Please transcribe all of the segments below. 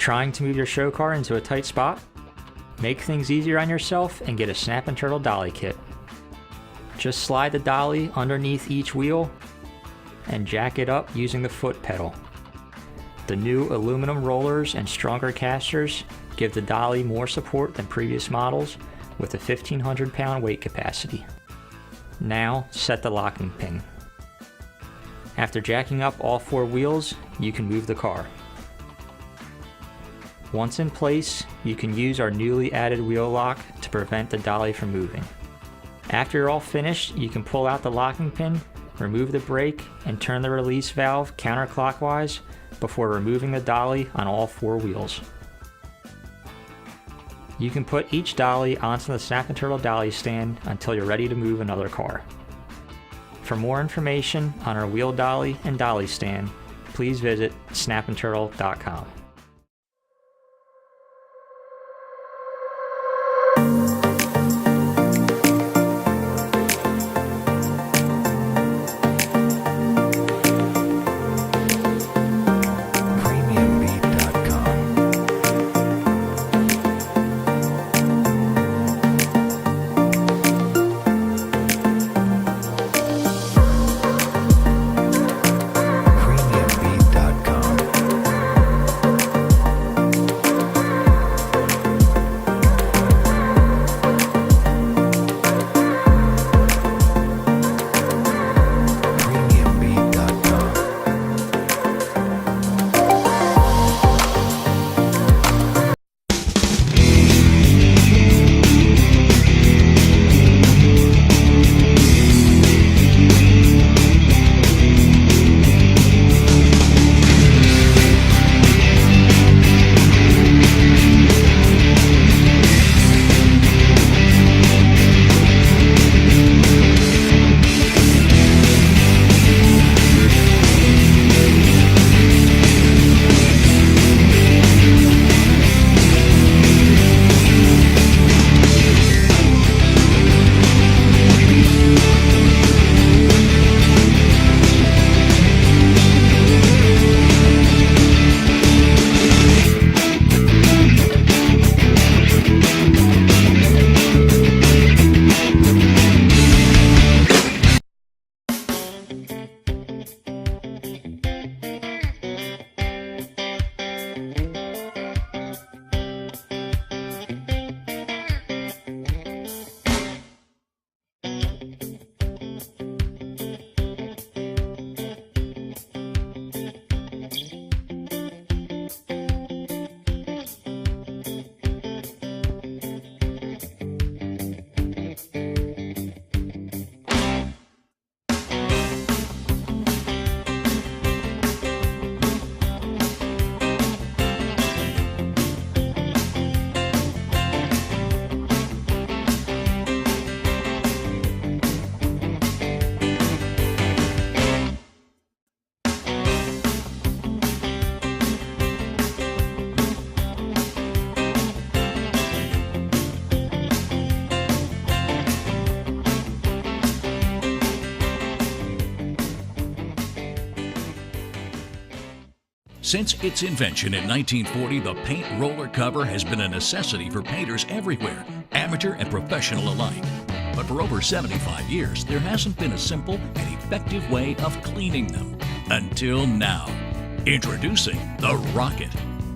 Trying to move your show car into a tight spot? Make things easier on yourself and get a Snap and Turtle Dolly kit. Just slide the dolly underneath each wheel and jack it up using the foot pedal. The new aluminum rollers and stronger casters give the dolly more support than previous models with a 1,500 pound weight capacity. Now set the locking pin. After jacking up all 4 wheels, you can move the car. Once in place, you can use our newly added wheel lock to prevent the dolly from moving. After you're all finished, you can pull out the locking pin, remove the brake, and turn the release valve counterclockwise before removing the dolly on all 4 wheels. You can put each dolly onto the Snap and Turtle dolly stand until you're ready to move another car. For more information on our wheel dolly and dolly stand, please visit snapandturtle.com. Since its invention in 1940, the paint roller cover has been a necessity for painters everywhere, amateur and professional alike. But for over 75 years, there hasn't been a simple and effective way of cleaning them. Until now. Introducing the Rocket.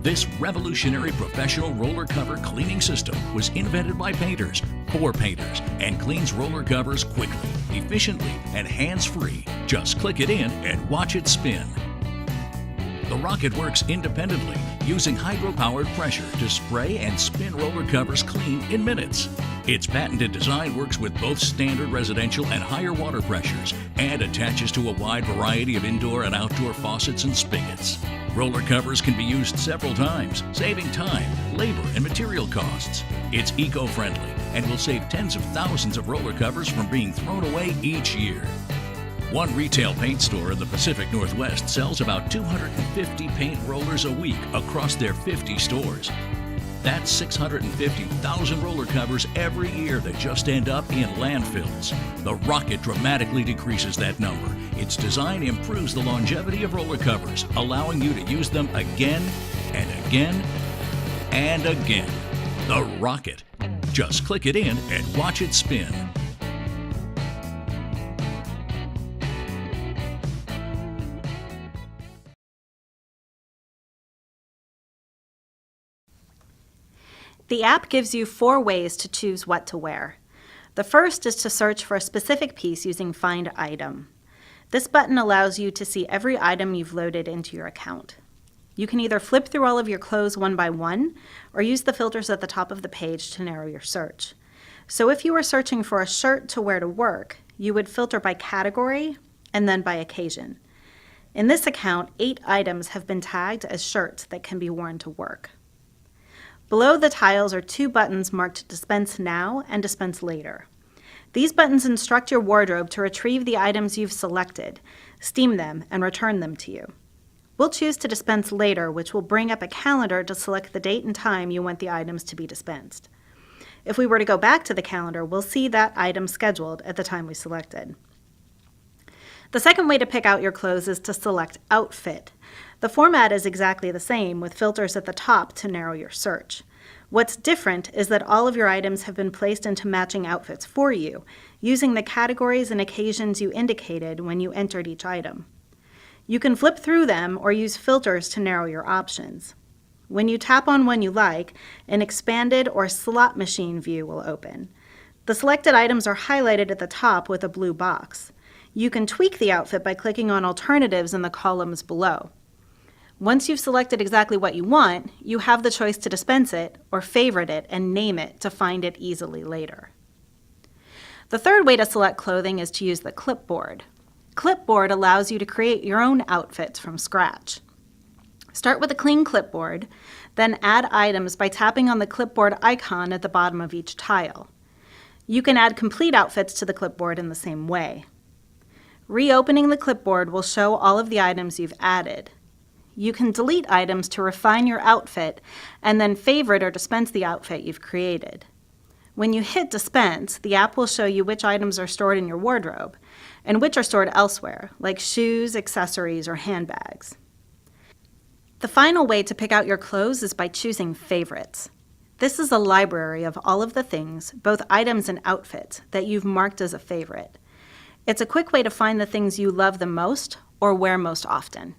This revolutionary professional roller cover cleaning system was invented by painters, for painters, and cleans roller covers quickly, efficiently, and hands-free. Just click it in and watch it spin. The Rocket works independently, using hydro-powered pressure to spray and spin roller covers clean in minutes. Its patented design works with both standard residential and higher water pressures and attaches to a wide variety of indoor and outdoor faucets and spigots. Roller covers can be used several times, saving time, labor, and material costs. It's eco-friendly and will save tens of thousands of roller covers from being thrown away each year. One retail paint store in the Pacific Northwest sells about 250 paint rollers a week across their 50 stores. That's 650,000 roller covers every year that just end up in landfills. The Rocket dramatically decreases that number. Its design improves the longevity of roller covers, allowing you to use them again and again and again. The Rocket. Just click it in and watch it spin. The app gives you 4 ways to choose what to wear. The first is to search for a specific piece using Find Item. This button allows you to see every item you've loaded into your account. You can either flip through all of your clothes one by one, or use the filters at the top of the page to narrow your search. So if you were searching for a shirt to wear to work, you would filter by category and then by occasion. In this account, 8 items have been tagged as shirts that can be worn to work. Below the tiles are 2 buttons marked Dispense Now and Dispense Later. These buttons instruct your wardrobe to retrieve the items you've selected, steam them, and return them to you. We'll choose to dispense later, which will bring up a calendar to select the date and time you want the items to be dispensed. If we were to go back to the calendar, we'll see that item scheduled at the time we selected. The second way to pick out your clothes is to select Outfit. The format is exactly the same, with filters at the top to narrow your search. What's different is that all of your items have been placed into matching outfits for you, using the categories and occasions you indicated when you entered each item. You can flip through them or use filters to narrow your options. When you tap on one you like, an expanded or slot machine view will open. The selected items are highlighted at the top with a blue box. You can tweak the outfit by clicking on alternatives in the columns below. Once you've selected exactly what you want, you have the choice to dispense it or favorite it and name it to find it easily later. The third way to select clothing is to use the clipboard. Clipboard allows you to create your own outfits from scratch. Start with a clean clipboard, then add items by tapping on the clipboard icon at the bottom of each tile. You can add complete outfits to the clipboard in the same way. Reopening the clipboard will show all of the items you've added. You can delete items to refine your outfit and then favorite or dispense the outfit you've created. When you hit Dispense, the app will show you which items are stored in your wardrobe and which are stored elsewhere, like shoes, accessories, or handbags. The final way to pick out your clothes is by choosing Favorites. This is a library of all of the things, both items and outfits, that you've marked as a favorite. It's a quick way to find the things you love the most or wear most often.